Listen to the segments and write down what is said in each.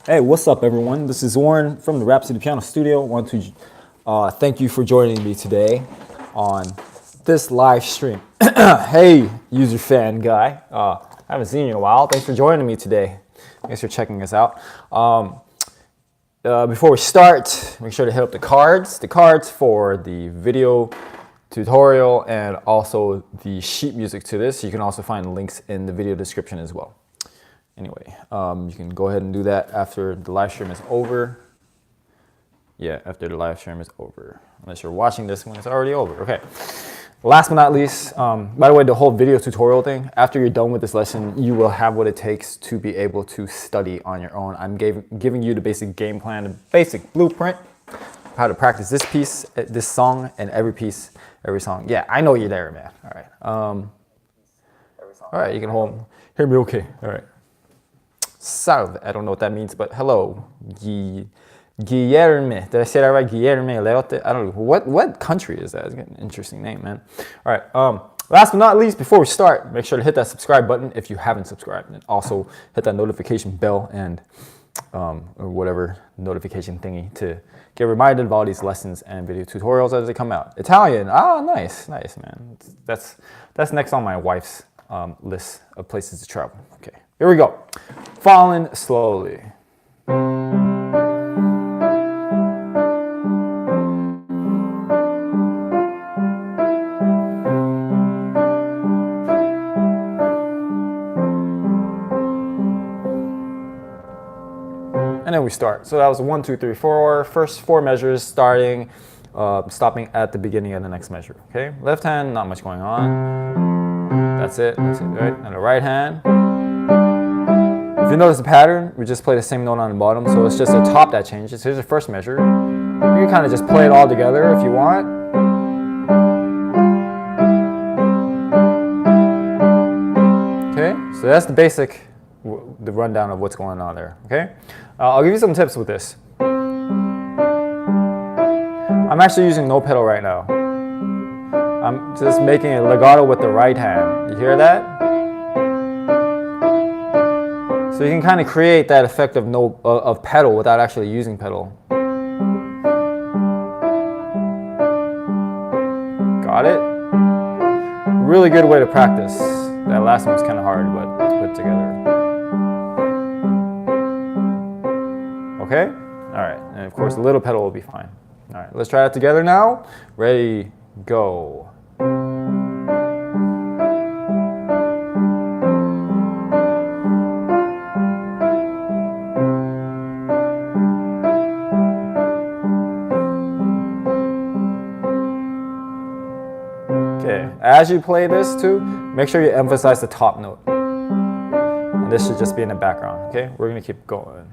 Hey, what's up, everyone? This is Warren from the Rhapsody Piano Studio. I want to thank you for joining me today on this live stream. Hey, user fan guy. I haven't seen you in a while. Thanks for joining me today. Thanks for checking us out. Before we start, make sure to hit up the cards for the video tutorial and also the sheet music to this. You can also find links in the video description as well. Anyway, you can go ahead and do that after the live stream is over. Yeah, after the live stream is over. Unless you're watching this when it's already over. Okay. Last but not least, by the way, the whole video tutorial thing, after you're done with this lesson, you will have what it takes to be able to study on your own. I'm giving you the basic game plan, the basic blueprint, how to practice this piece, this song, and every song. Yeah, I know you're there, man. All right. All right, you can hear me okay. All right. Salve. I don't know what that means, but hello. Guilherme. Did I say that right? Guilherme Leote. I don't know. What country is that? It's an interesting name, man. All right. Last but not least, before we start, make sure to hit that subscribe button if you haven't subscribed. And also hit that notification bell and or whatever notification thingy to get reminded of all these lessons and video tutorials as they come out. Italian. Ah, nice, man. That's next on my wife's list of places to travel. Okay. Here we go. Falling slowly. And then we start. So that was 1, 2, 3, 4. First 4 measures starting, stopping at the beginning of the next measure. Okay. Left hand, not much going on. That's it. Right? And the right hand. If you notice the pattern, we just play the same note on the bottom, so it's just the top that changes. Here's the first measure. You can kind of just play it all together if you want. Okay, so that's the basic, the rundown of what's going on there. Okay, I'll give you some tips with this. I'm actually using no pedal right now. I'm just making a legato with the right hand. You hear that? So you can kind of create that effect of pedal without actually using pedal. Got it? Really good way to practice. That last one was kind of hard, but to put together. Okay? All right. And of course, a little pedal will be fine. All right. Let's try that together now. Ready, go. As you play this too, make sure you emphasize the top note. And this should just be in the background, okay? We're gonna keep going.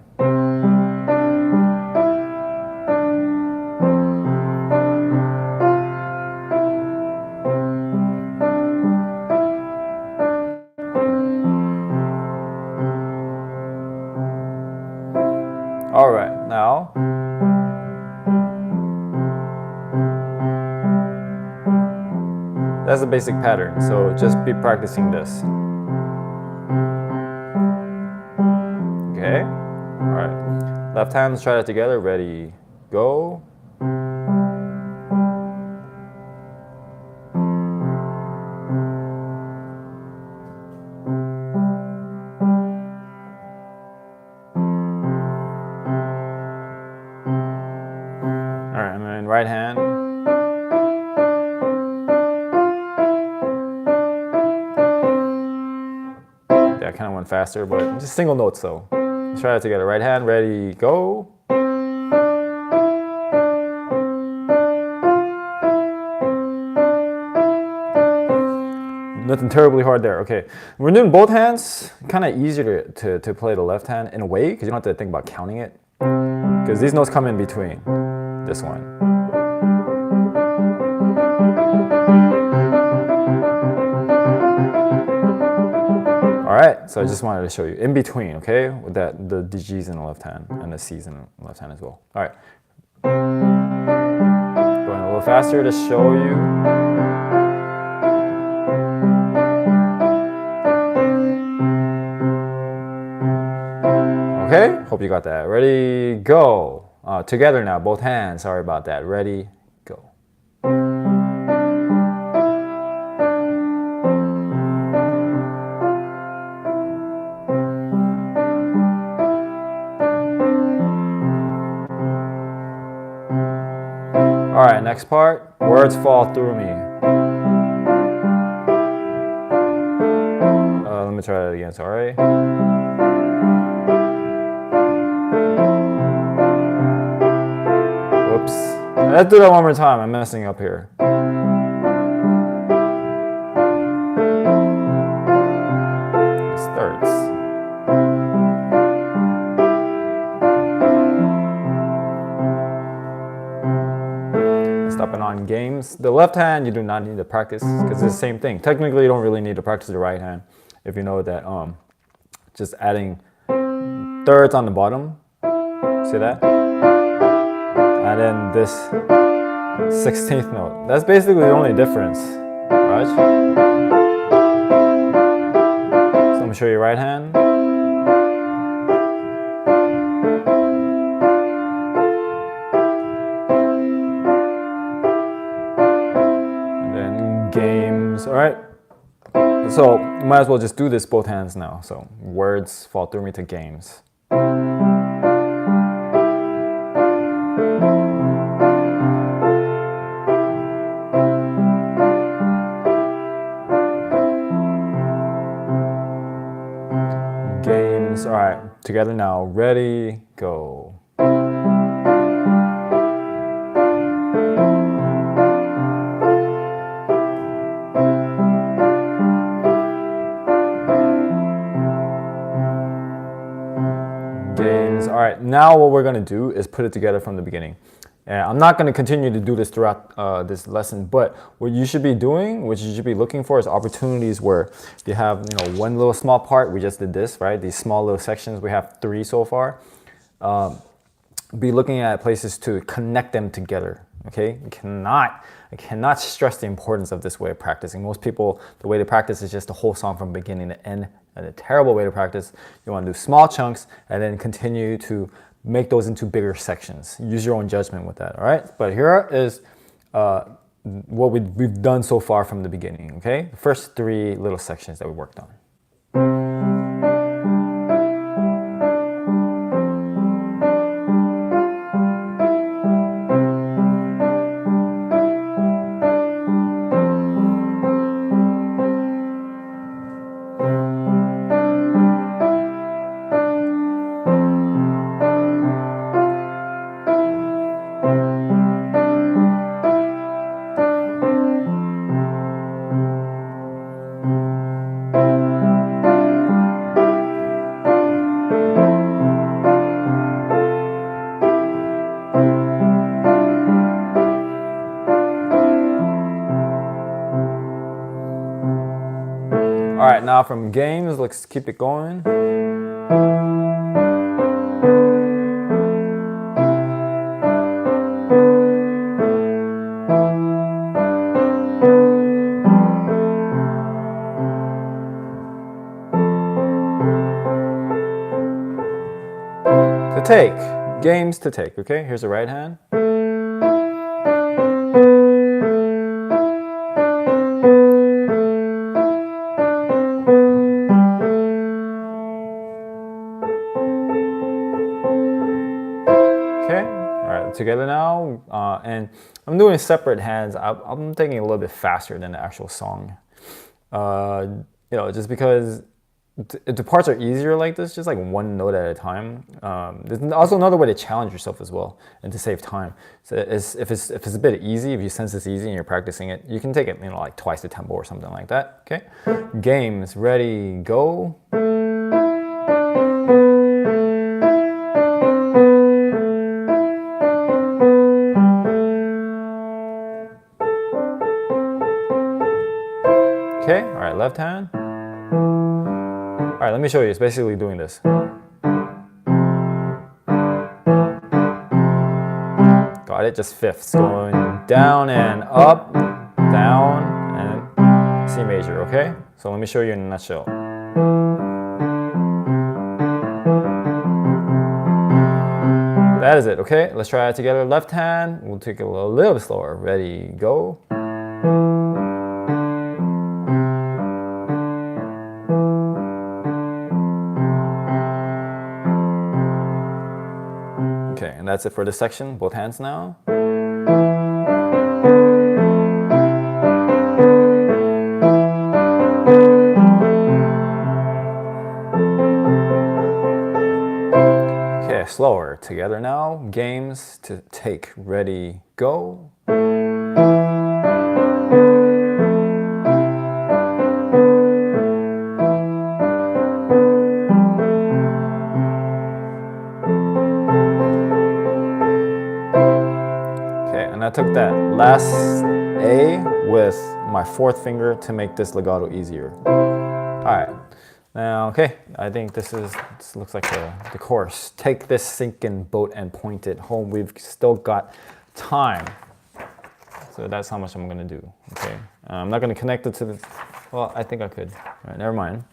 All right, now. That's the basic pattern, so just be practicing this. Okay, all right. Left hand, let's try that together. Ready, go. All right, and then right hand. Kind of went faster, but just single notes though. Let's try it together. Right hand, ready, go. Nothing terribly hard there. Okay, we're doing both hands. Kind of easier to play the left hand in a way because you don't have to think about counting it. Because these notes come in between this one. All right, so I just wanted to show you in between, okay, with the G's in the left hand and the C's in the left hand as well. All right, going a little faster to show you. Okay, hope you got that. Ready, go. Together now, both hands. Sorry about that. Ready, go. All right, next part. Words fall through me. Let me try that again, sorry. Whoops. Let's do that one more time. I'm messing up here. It's thirds. Stopping on games. The left hand, you do not need to practice because it's the same thing. Technically, you don't really need to practice the right hand if you know that just adding thirds on the bottom. See that? And then this 16th note. That's basically the only difference, right? So let me show you right hand. And then games, all right? So you might as well just do this both hands now. So words fall through me to games. Games, all right, together now. Ready, go. Games. All right, now what we're going to do is put it together from the beginning. And I'm not going to continue to do this throughout this lesson, but what you should be doing, what you should be looking for is opportunities where you have, one little small part. We just did this, right? These small little sections. We have 3 so far. Be looking at places to connect them together, okay? I cannot stress the importance of this way of practicing. Most people, the way to practice is just the whole song from beginning to end. And a terrible way to practice. You want to do small chunks and then continue to make those into bigger sections. Use your own judgment with that, all right? But here is what we've done so far from the beginning, okay? The first 3 little sections that we worked on. All right, now from games, let's keep it going. To take, games to take, okay? Here's the right hand. Together now, and I'm doing separate hands. I'm taking it a little bit faster than the actual song, just because the parts are easier like this, just like one note at a time. There's also another way to challenge yourself as well and to save time. So if it's a bit easy, if you sense it's easy and you're practicing it, you can take it like twice the tempo or something like that. Okay, games, ready, go. Okay, all right, left hand. All right, let me show you. It's basically doing this. Got it? Just fifths. Going down and up, down, and C major, okay? So let me show you in a nutshell. That is it, okay? Let's try it together. Left hand, we'll take it a little bit slower. Ready, go. Okay, and that's it for this section. Both hands now. Okay, slower. Together now. Games to take. Ready, go. And I took that last A with my fourth finger to make this legato easier. All right, now, okay, I think this looks like the chorus. Take this sinking boat and point it home. We've still got time. So that's how much I'm gonna do, okay? I'm not gonna connect it to the, well, I think I could. All right, never mind.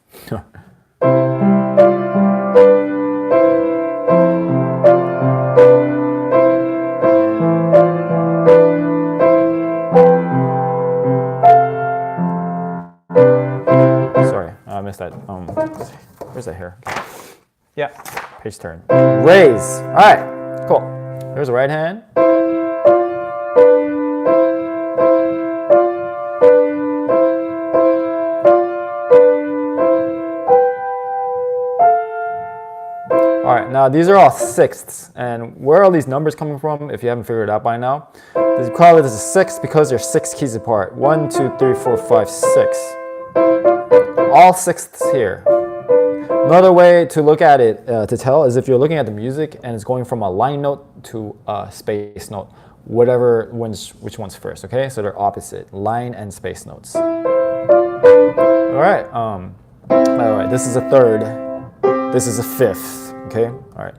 That where's that here? Okay. Yeah, page turn. Raise. All right, cool. Here's the right hand. All right, now these are all sixths, and where are these numbers coming from? If you haven't figured it out by now, they call it as a sixth because they're 6 keys apart. 1, 2, 3, 4, 5, 6. All sixths here. Another way to look at it, to tell, is if you're looking at the music and it's going from a line note to a space note, which one's first, okay? So they're opposite, line and space notes. All right, by the way, this is a third, this is a fifth, okay? All right,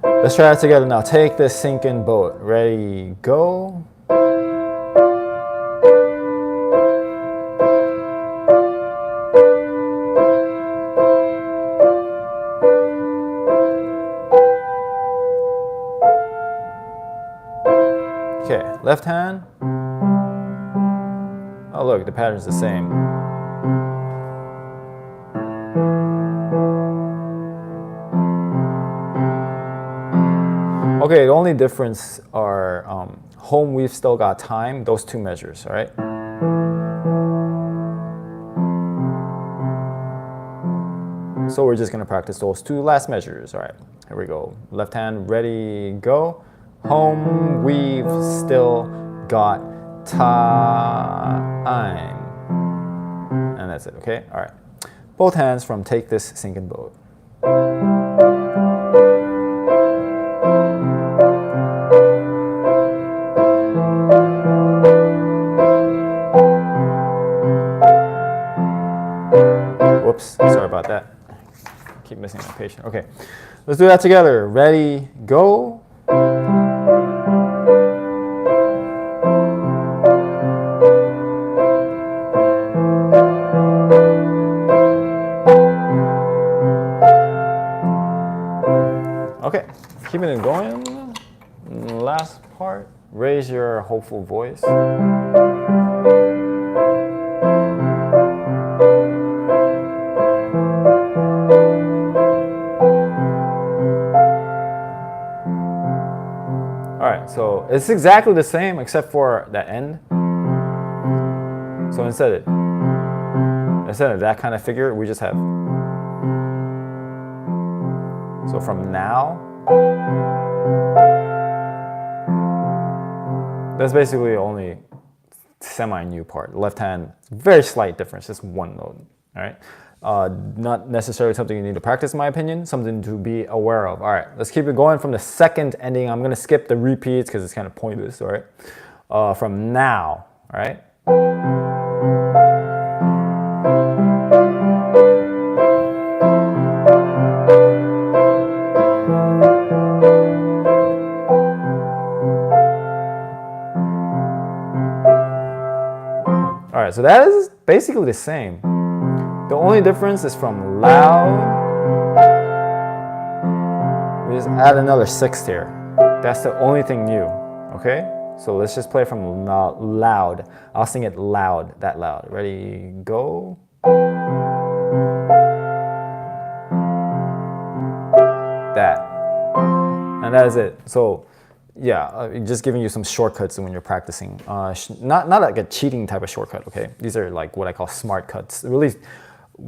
let's try it together now. Take this sinking boat. Ready, go. Okay, left hand. Oh look, the pattern's the same. Okay, the only difference are home, we've still got time, those two measures, all right? So we're just gonna practice those two last measures, all right? Here we go. Left hand, ready, go. Home, we've still got time. And that's it, okay? All right. Both hands from Take This Sinking Boat. Whoops, sorry about that. Keep missing my patient. Okay, let's do that together. Ready, go. Okay, keeping it going. Last part, raise your hopeful voice. All right, so it's exactly the same except for the end. So instead of that kind of figure, we just have. So from now, that's basically only semi-new part. The left hand, very slight difference, just one note, all right? Not necessarily something you need to practice, in my opinion, something to be aware of. All right, let's keep it going from the second ending. I'm gonna skip the repeats because it's kind of pointless, all right? From now, all right? All right, so that is basically the same. The only difference is from loud, we just add another sixth here. That's the only thing new, okay? So let's just play from loud. I'll sing it loud, that loud. Ready, go. That. And that is it. So yeah, just giving you some shortcuts when you're practicing. Not like a cheating type of shortcut, okay? These are like what I call smart cuts. Really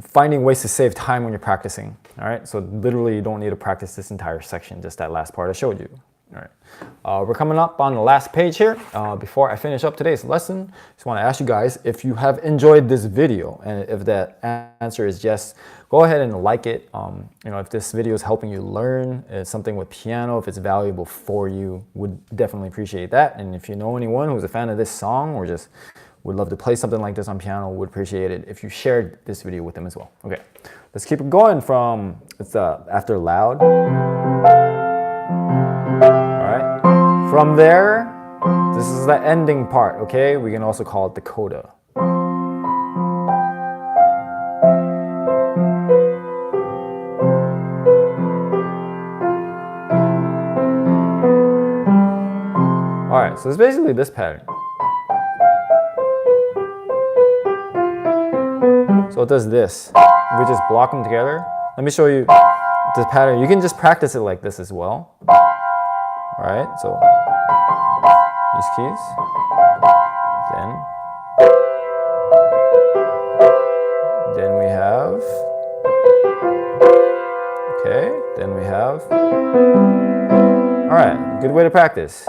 finding ways to save time when you're practicing, all right? So literally you don't need to practice this entire section, just that last part I showed you. All right, we're coming up on the last page here. Before I finish up today's lesson, just want to ask you guys if you have enjoyed this video, and if that answer is yes, go ahead and like it. You know, if this video is helping you learn something with piano, if it's valuable for you, would definitely appreciate that. And if you know anyone who's a fan of this song or just would love to play something like this on piano, would appreciate it if you shared this video with them as well. Okay, let's keep it going from, it's after loud. Alright, from there, this is the ending part, okay? We can also call it the coda. Alright, so it's basically this pattern. So it does this. We just block them together. Let me show you this pattern. You can just practice it like this as well. Alright, so these keys, then we have, okay, then we have, alright, good way to practice.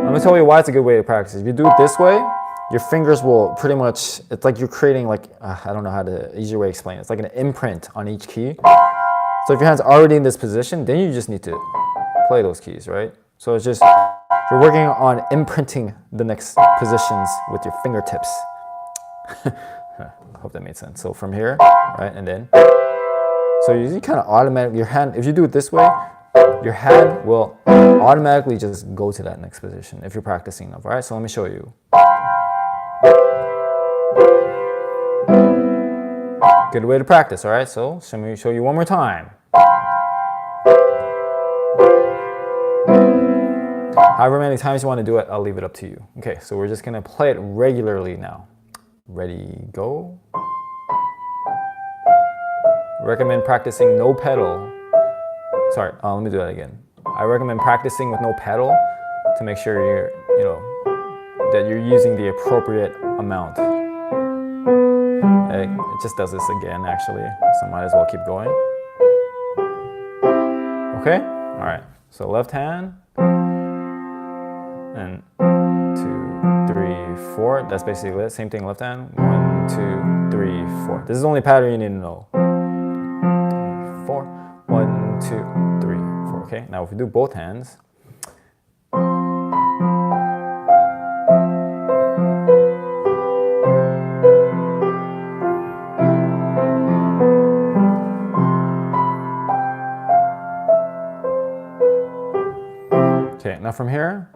Let me tell you why it's a good way to practice. If you do it this way, your fingers will pretty much, it's like you're creating like, I don't know how to, easier way to explain it. It's like an imprint on each key. So if your hand's already in this position, then you just need to play those keys, right? So it's just, you're working on imprinting the next positions with your fingertips. I hope that made sense. So from here, right, and then, so you kind of automatically, your hand, if you do it this way, your hand will automatically just go to that next position if you're practicing enough, all right? So let me show you. Good way to practice, all right? So let me show you one more time. However many times you want to do it, I'll leave it up to you. Okay, so we're just gonna play it regularly now. Ready, go. Recommend practicing no pedal. Sorry, let me do that again. I recommend practicing with no pedal to make sure that you're using the appropriate amount. It just does this again, actually, so might as well keep going. Okay, all right, so left hand, and 2, 3, 4, that's basically it, same thing, left hand, 1, 2, 3, 4. This is the only pattern you need to know. 4, 1, 2, 3, 4, okay? Now if we do both hands, okay, now from here,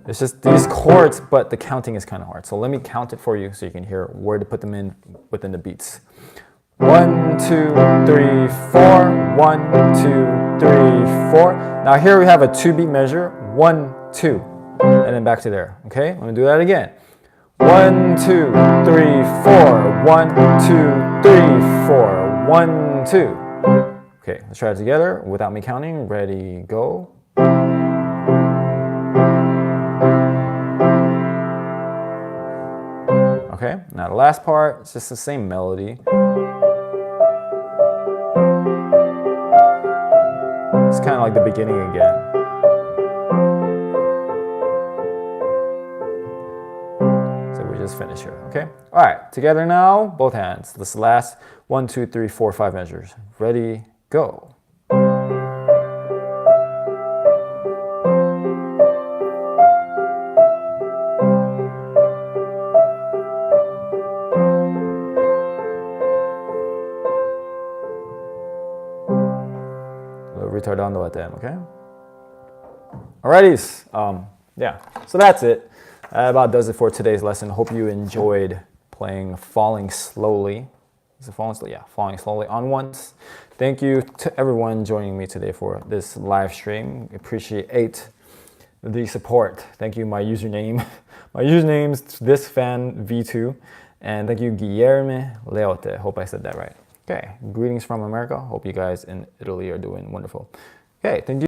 it's just these chords, but the counting is kind of hard. So let me count it for you so you can hear where to put them in within the beats. 1, 2, 3, 4, 1, 2, 3, 4. Now here we have a 2-beat measure, 1, 2, and then back to there, okay? Let me do that again. 1, 2, 3, 4, 1, 2, 3, 4, 1, 2. Okay, let's try it together without me counting. Ready, go. Okay, now the last part, it's just the same melody. It's kind of like the beginning again. So we just finish here, okay? All right, together now, both hands. This last 1, 2, 3, 4, 5 measures. Ready, go. Retardando at the end, okay? Alrighties, yeah, so that's it. That about does it for today's lesson. Hope you enjoyed playing. playing Falling Slowly. Is it Falling Slowly? Yeah, Falling Slowly on once. Thank you to everyone joining me today for this live stream. Appreciate the support. Thank you, my username. My username's thisfanv2. And thank you, Guilherme Leote. Hope I said that right. Okay, greetings from America. Hope you guys in Italy are doing wonderful. Okay, thank you.